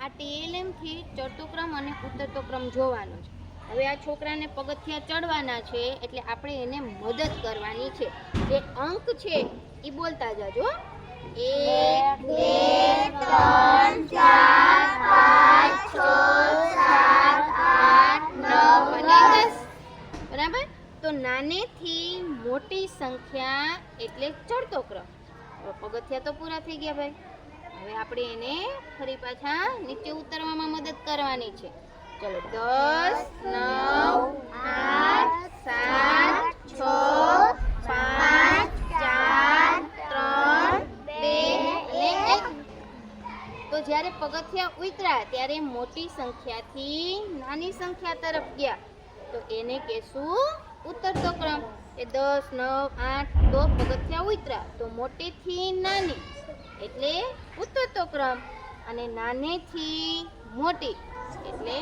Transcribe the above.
આ TLM થી ચડતો ક્રમ અને ઉતરતો ક્રમ જોવાનો છે. હવે આ છોકરાને પગથિયા ચડવાના છે એટલે આપણે એને મદદ કરવાની છે. જે અંક છે એ બોલતા જાજો. 1 2 3 4 5 6 7 8 9 અને 10. બરાબર? તો નાનેથી મોટી સંખ્યા એટલે ચડતો ક્રમ. પગથિયા તો પૂરા થઈ ગયા ભાઈ. હવે આપણે એને ફરી પાછા નીચે ઉતરવામાં મદદ કરવાની છે. ચલો 10 9 8 7 6 5 4 3 2 અને 1. તો જ્યારે પગથિયા ઉતર્યા ત્યારે મોટી સંખ્યાથી નાની સંખ્યા તરફ ગયા તો એને કહેશું ઉતરતો ક્રમ. એ 10 9 8 તો પગથિયા ઉતર્યા તો મોટેથી નાની એટલે ઉતરતો ક્રમ અને નાનેથી મોટી એટલે